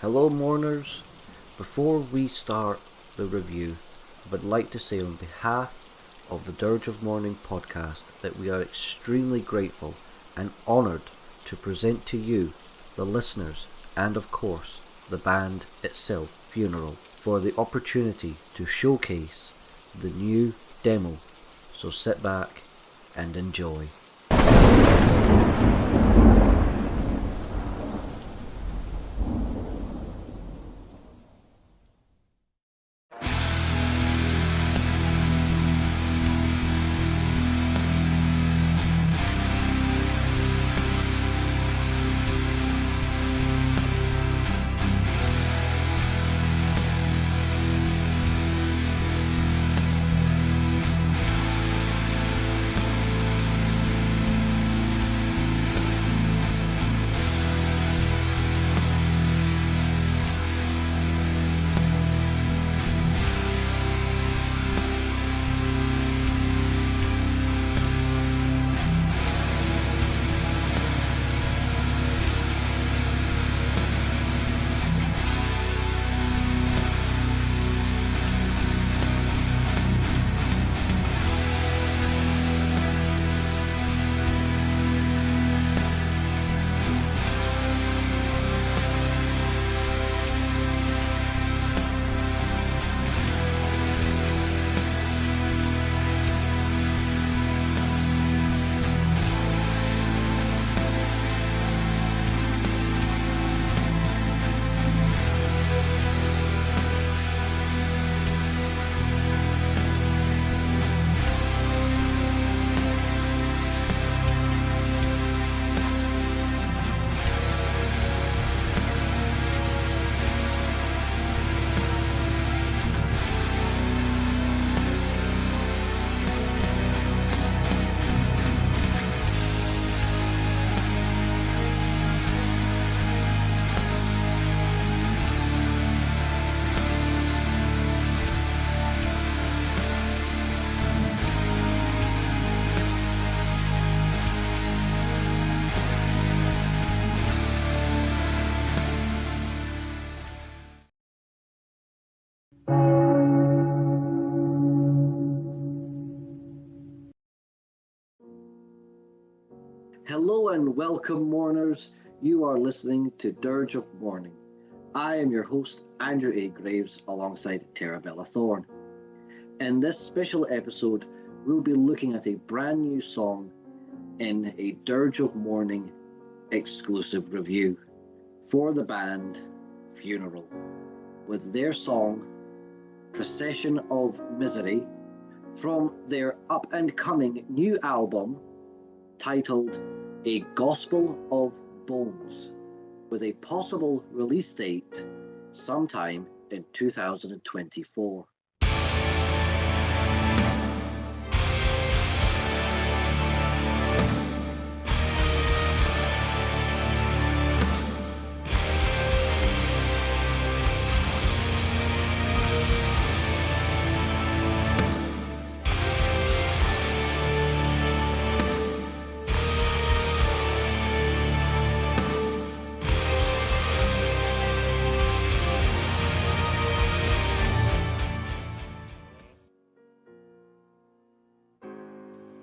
Hello, mourners. Before we start the review, I would like to say on behalf of the Dirge of Mourning podcast that we are extremely grateful and honoured to present to you, the listeners, and of course, the band itself, Funeral, for the opportunity to showcase the new demo. So sit back and enjoy. Hello and welcome, mourners. You are listening to Dirge of Mourning. I am your host, Andrew A. Graves, alongside Terabella Thorne. In this special episode, we'll be looking at a brand new song in a Dirge of Mourning exclusive review for the band Funeral, with their song Procession of Misery from their up-and-coming new album titled A Gospel of Bones, with a possible release date sometime in 2024.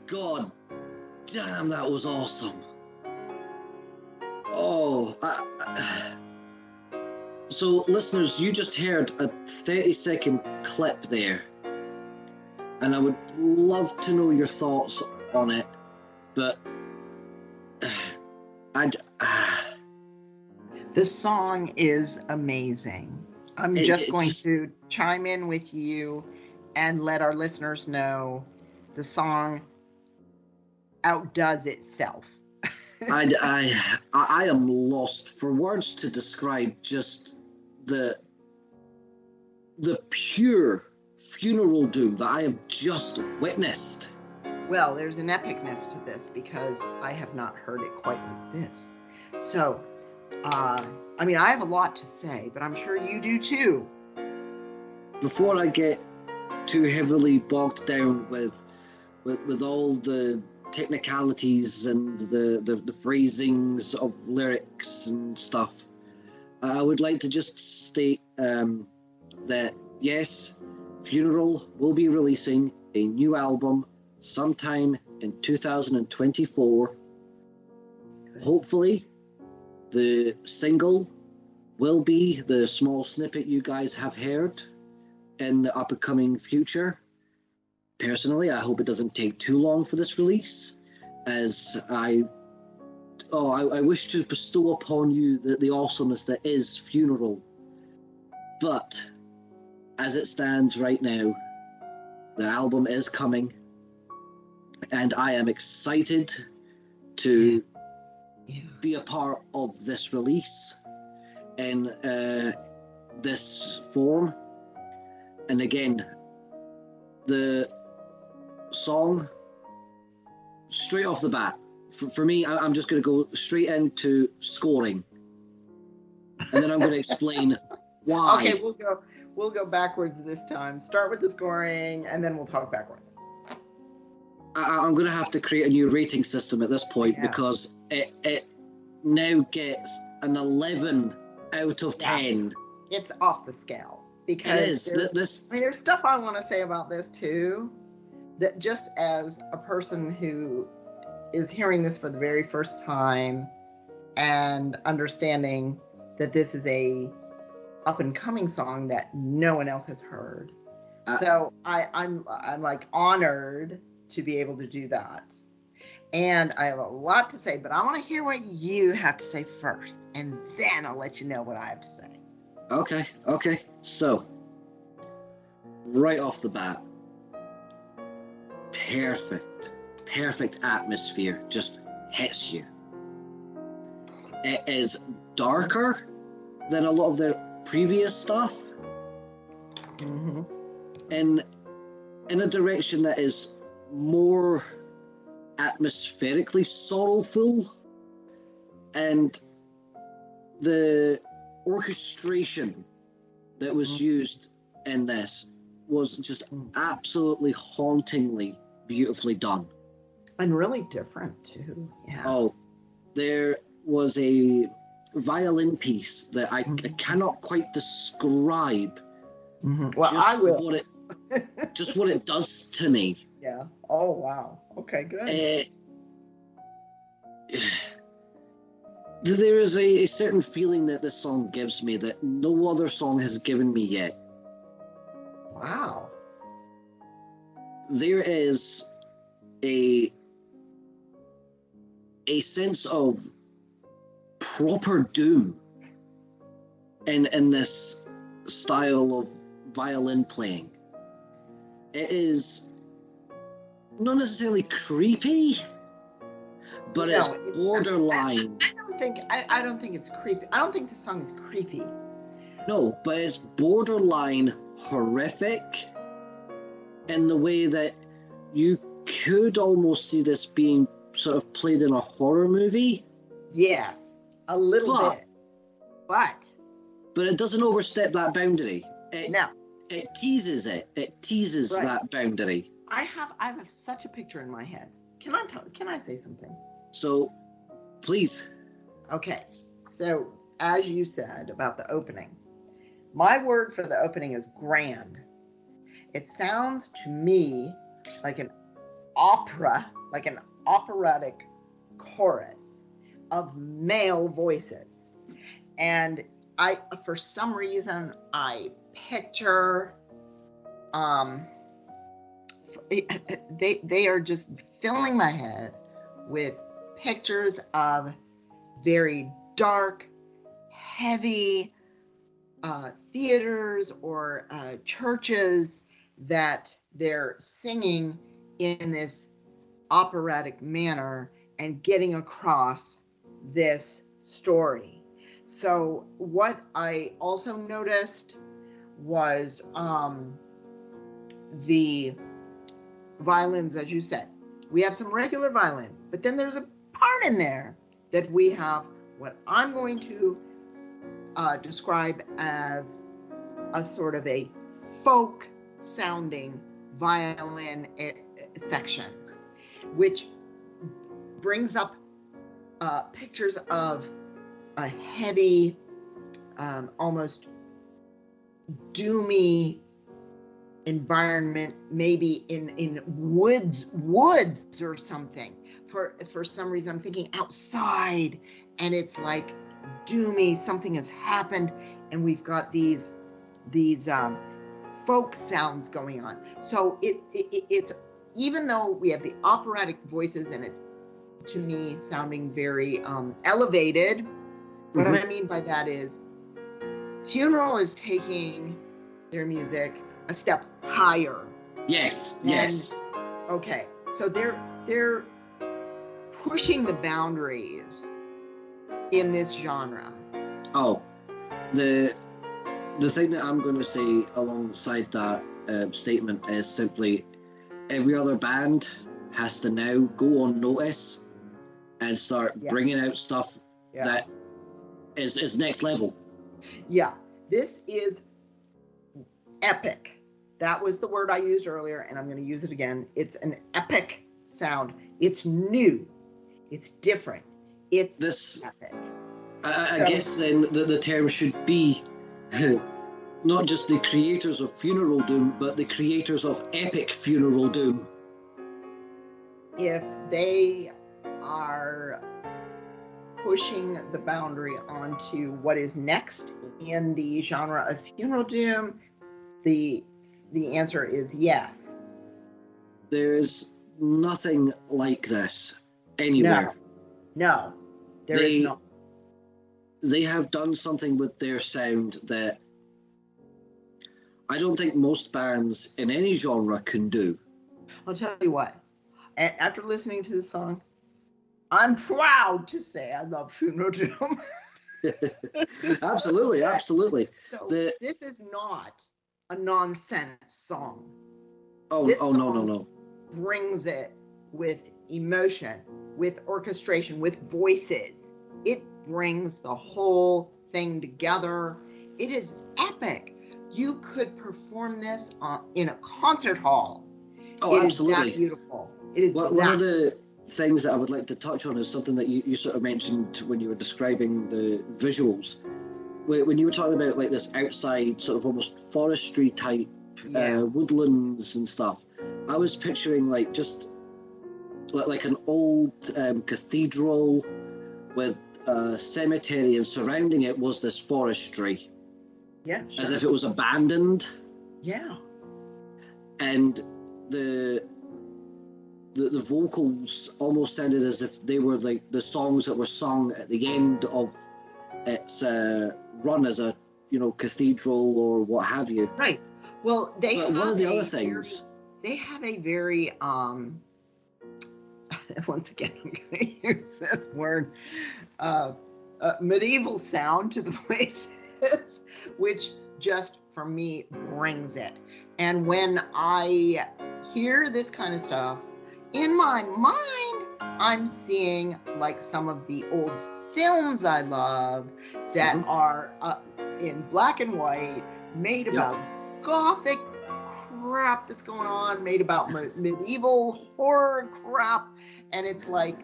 God damn, that was awesome. So listeners, you just heard a 30-second clip there, and I would love to know your thoughts on it, but The song is amazing. I'm just going to chime in with you and let our listeners know the song outdoes itself. I am lost for words to describe just the pure funeral doom that I have just witnessed. Well, there's an epicness to this because I have not heard it quite like this. So, I have a lot to say, but I'm sure you do too. Before I get too heavily bogged down with all the technicalities and the phrasings of lyrics and stuff, I would like to just state that, yes, Funeral will be releasing a new album sometime in 2024. Hopefully, the single will be the small snippet you guys have heard in the up-and-coming future. Personally, I hope it doesn't take too long for this release, as I wish to bestow upon you the awesomeness that is Funeral. But as it stands right now, the album is coming, and I am excited to be a part of this release in this form. And again, the song, straight off the bat, for me, I'm just going to go straight into scoring, and then I'm going to explain why. Okay, we'll go backwards this time. Start with the scoring, and then we'll talk backwards. I'm going to have to create a new rating system at this point, because it now gets an 11 out of 10. It's off the scale. Because there's stuff I want to say about this too, that just as a person who is hearing this for the very first time and understanding that this is a up and coming song that no one else has heard. So I'm like honored to be able to do that. And I have a lot to say, but I want to hear what you have to say first, and then I'll let you know what I have to say. Okay. So, right off the bat, perfect atmosphere just hits you. It is darker than a lot of their previous stuff, in a direction that is more atmospherically sorrowful, and the orchestration that was used in this was just absolutely hauntingly beautifully done, and really different too. There was a violin piece that I cannot quite describe. Well, I will. Just what it does to me. Oh wow. Okay, good. There is a certain feeling that this song gives me that no other song has given me yet. Wow. There is a sense of proper doom in this style of violin playing. It is not necessarily creepy, but it's borderline. I don't think it's creepy. I don't think the song is creepy. No, but it's borderline horrific in the way that you could almost see this being sort of played in a horror movie. Yes, a little bit. But it doesn't overstep that boundary. No. It teases it. It teases that boundary. I have such a picture in my head. Can I say something? So, please. Okay. So, as you said about the opening, my word for the opening is grand. It sounds to me like an opera, like an operatic chorus of male voices. And for some reason, I picture, they are just filling my head with pictures of very dark, heavy theaters or churches that they're singing in this operatic manner and getting across this story. So what I also noticed was the violins, as you said. We have some regular violin, but then there's a part in there that we have what I'm going to describe as a sort of a folk sounding violin section, which brings up pictures of a heavy almost doomy environment, maybe in woods or something. For some reason, I'm thinking outside, and it's like doomy. Something has happened, and we've got these folk sounds going on. So it's, even though we have the operatic voices, and it's, to me, sounding very elevated. What I mean by that is, Funeral is taking their music a step higher. Yes. Okay, so they're pushing the boundaries in this genre. Oh, the thing that I'm going to say alongside that statement is simply, every other band has to now go on notice and start bringing out stuff that is next level. Yeah, this is epic. That was the word I used earlier, and I'm going to use it again. It's an epic sound. It's new. It's different. It's epic. I guess then the term should be not just the creators of FuneralDoom, but the creators of epic FuneralDoom. If they are pushing the boundary onto what is next in the genre of FuneralDoom, the answer is yes. There's nothing like this anywhere. No, there is not. They have done something with their sound that I don't think most bands in any genre can do. I'll tell you what, after listening to this song, I'm proud to say I love FuneralDoom. Absolutely. So this is not a nonsense song. No. Brings it with emotion, with orchestration, with voices. It brings the whole thing together. It is epic. You could perform this in a concert hall. Oh, absolutely. It is that beautiful. It is one of the things that I would like to touch on is something that you sort of mentioned when you were describing the visuals. When you were talking about like this outside sort of almost forestry type woodlands and stuff, I was picturing like just like an old cathedral with a cemetery, and surrounding it was this forestry. Yeah, sure. As if it was abandoned. Yeah. And the vocals almost sounded as if they were like the songs that were sung at the end of its run as a cathedral or what have you. Right. Well, one of the other things, they have a very once again I'm going to use this word, medieval sound to the voices, which just for me brings it. And when I hear this kind of stuff, in my mind, I'm seeing like some of the old films I love that are in black and white, made about gothic crap that's going on, made about medieval horror crap. And it's like,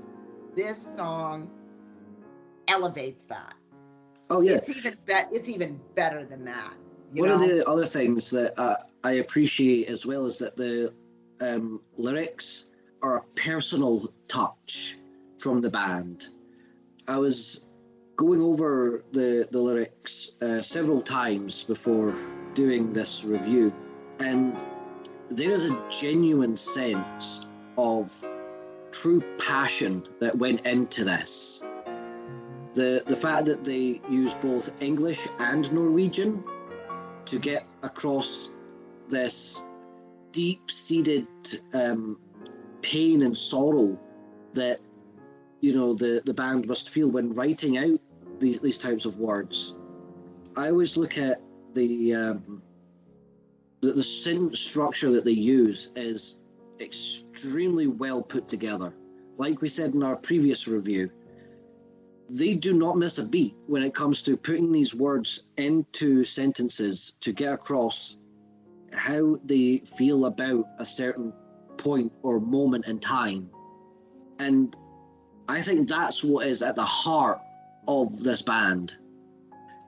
this song elevates that. Oh yeah, it's even better than that. One of the other things that I appreciate as well is that the lyrics are a personal touch from the band. I was going over the lyrics several times before doing this review, and there is a genuine sense of true passion that went into this. The fact that they use both English and Norwegian to get across this deep-seated pain and sorrow that the band must feel when writing out these types of words. I always look at the synth structure that they use is extremely well put together. Like we said in our previous review, they do not miss a beat when it comes to putting these words into sentences to get across how they feel about a certain point or moment in time. And I think that's what is at the heart of this band.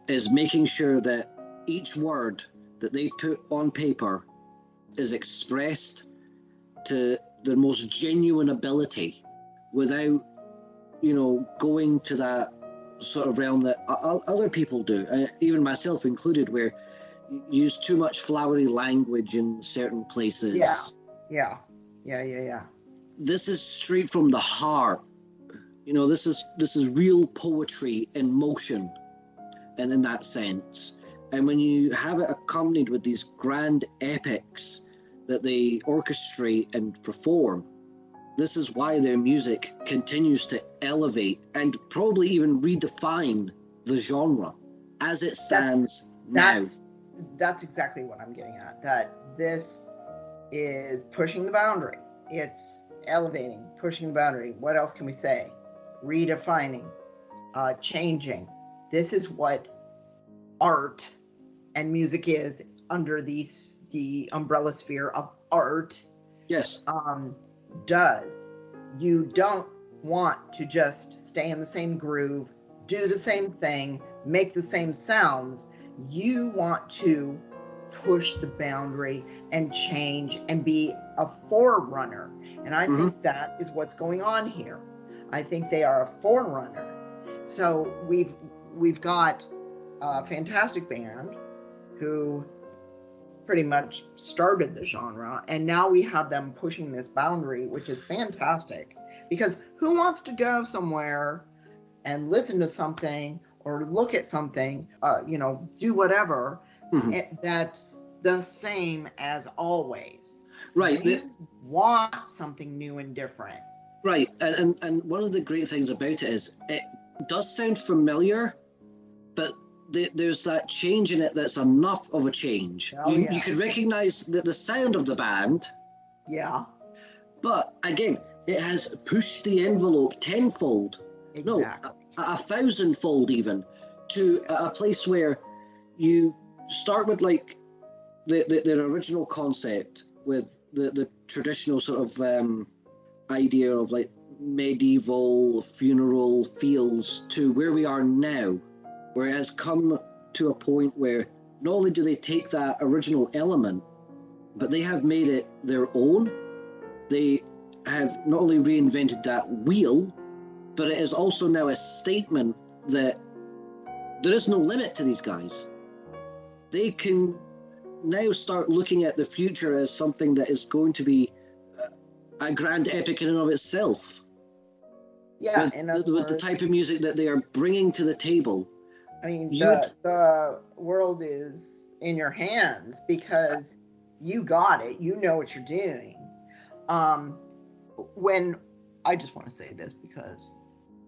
is making sure that each word that they put on paper is expressed to their most genuine ability without, going to that sort of realm that other people do, even myself included, where you use too much flowery language in certain places. Yeah. This is straight from the heart. This is real poetry in motion, and in that sense. And when you have it accompanied with these grand epics that they orchestrate and perform, this is why their music continues to elevate and probably even redefine the genre as it stands now. That's exactly what I'm getting at. That this is pushing the boundary. It's elevating, pushing the boundary. What else can we say? Redefining, changing. This is what art and music is under the umbrella sphere of art. Yes. Does. You don't want to just stay in the same groove, do the same thing, make the same sounds. You want to push the boundary and change and be a forerunner. And I think that is what's going on here. I think they are a forerunner. So we've got a fantastic band who pretty much started the genre, and now we have them pushing this boundary, which is fantastic, because who wants to go somewhere and listen to something or look at something, do whatever, that's the same as always? Right. They want something new and different. Right. And one of the great things about it is it does sound familiar, but there's that change in it that's enough of a change. You could recognize the sound of the band. Yeah. But again, it has pushed the envelope tenfold. Exactly. No, 1,000-fold even, to a place where you start with like their original concept with the traditional sort of idea of like medieval funeral feels, to where we are now, where it has come to a point where not only do they take that original element, but they have made it their own. They have not only reinvented that wheel, but it is also now a statement that there is no limit to these guys. They can now start looking at the future as something that is going to be a grand epic in and of itself. Yeah, with the type of music that they are bringing to the table. I mean, the world is in your hands because you got it. You know what you're doing. When I just want to say this, because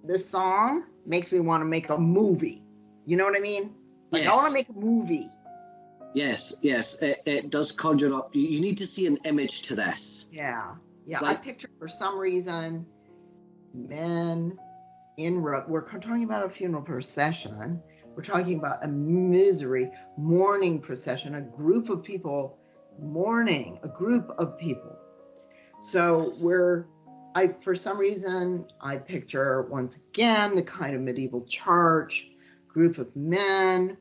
this song makes me want to make a movie. You know what I mean? Like, yes. I want to make a movie. Yes. It does conjure up. You need to see an image to this. Yeah. I picture, for some reason, men in we're talking about a funeral procession. We're talking about a misery, mourning procession, a group of people mourning, a group of people. So for some reason, I picture, once again, the kind of medieval church, group of men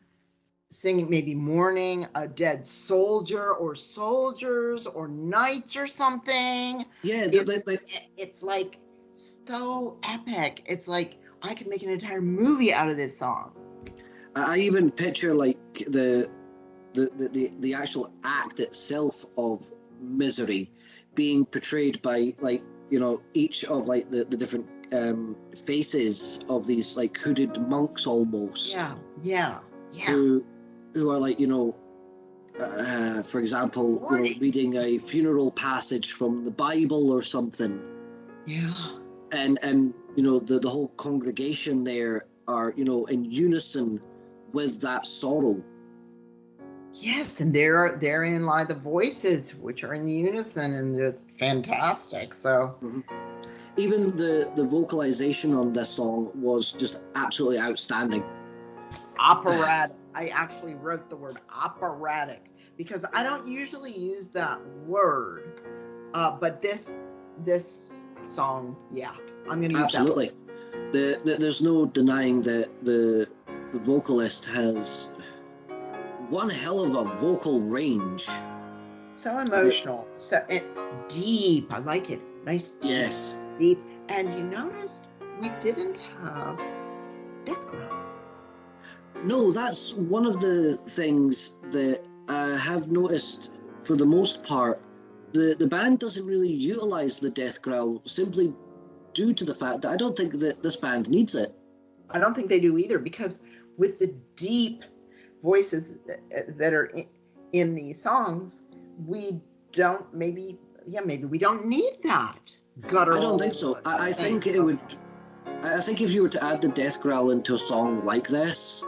singing, maybe mourning a dead soldier or soldiers or knights or something. Yeah, it's like so epic. It's like I could make an entire movie out of this song. I even picture like the actual act itself of Misery being portrayed by, like, each of like the different faces of these like hooded monks almost. Yeah. Who are like, for example, reading a funeral passage from the Bible or something. Yeah. And the whole congregation there are, in unison with that sorrow. Yes, and therein lie the voices, which are in unison and just fantastic. So even the vocalization on this song was just absolutely outstanding. Operatic. I actually wrote the word operatic because I don't usually use that word, but this song, I'm going to use absolutely. that word. There's no denying that the the vocalist has one hell of a vocal range. So emotional, deep. I like it. Nice. Yes. Deep. And you notice we didn't have death growl. No, that's one of the things that I have noticed. For the most part, the band doesn't really utilize the death growl simply due to the fact that I don't think that this band needs it. I don't think they do either, because with the deep voices that are in these songs, we don't maybe we don't need that guttural. I don't think so. I think it would. I think if you were to add the death growl into a song like this,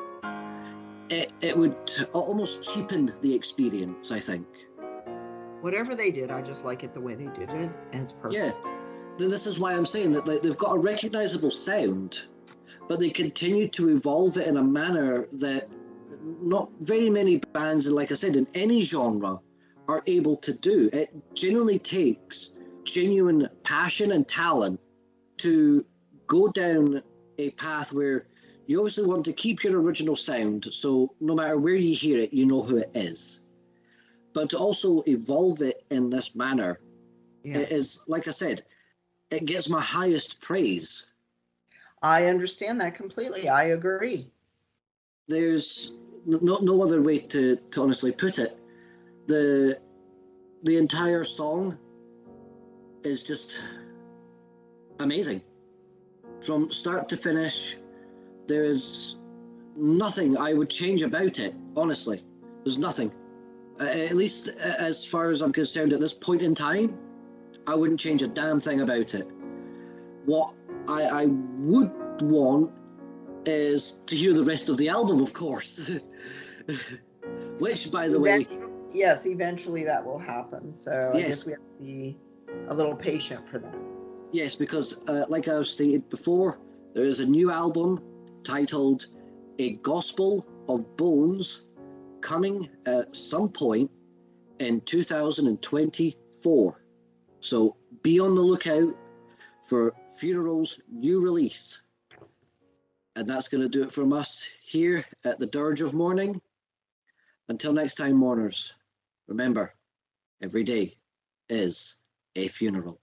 it would almost cheapen the experience, I think. Whatever they did, I just like it the way they did it, and it's perfect. Yeah, this is why I'm saying that they've got a recognizable sound, but they continue to evolve it in a manner that not very many bands, like I said, in any genre, are able to do. It genuinely takes genuine passion and talent to go down a path where you obviously want to keep your original sound, so no matter where you hear it, you know who it is. But to also evolve it in this manner, it is, like I said, it gets my highest praise. I understand that completely. I agree. There's no other way to honestly put it. The entire song is just amazing. From start to finish, there is nothing I would change about it, honestly. There's nothing. At least as far as I'm concerned at this point in time, I wouldn't change a damn thing about it. What I would want is to hear the rest of the album, of course. Which, by the way... Yes, eventually that will happen. So I guess we have to be a little patient for that. Yes, because like I've stated before, there is a new album titled A Gospel of Bones coming at some point in 2024. So be on the lookout for Funeral's new release. And that's going to do it from us here at the Dirge of Mourning. Until next time, mourners, remember, every day is a funeral.